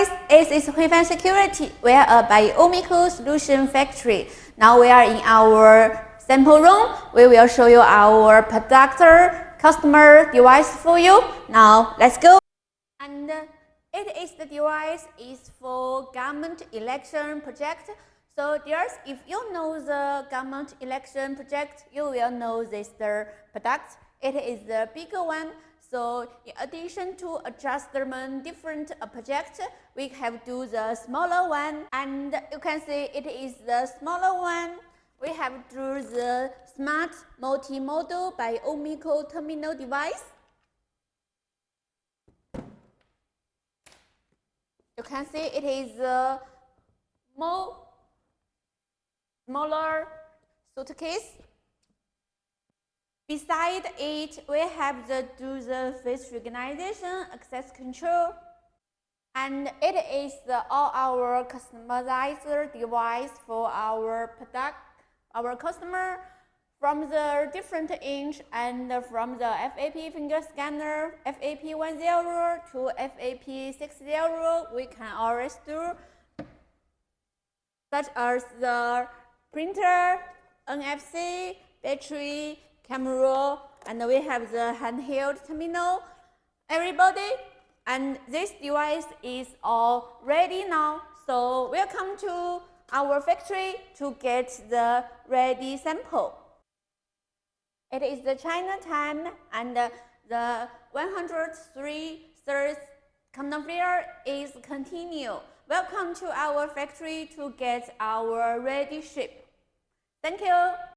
guys, it's HFSECURITY. We are a biometric solution factory. Now we are in our sample room. We will show you our product customer device for you. Now let's go. And the device is for government election project. So dears, if you know the government election project, you will know this product. It is the bigger one. So in addition to adjustment different project, we have do the smaller one, and you can see it is the smaller one. We have do the smart multimodal biometric terminal device. You can see it is a smaller suitcase. Beside it, we have the face recognition, access control, and it is all our customized device for our product, our customer, from the different inch and from the FAP finger scanner, FAP10 to FAP60, we can always do, such as the printer, NFC, battery, camera, and we have the handheld terminal, everybody. And this device is all ready now. So welcome to our factory to get the ready sample. It is the China time, and the 103 countdown fair is continue. Welcome to our factory to get our ready ship. Thank you.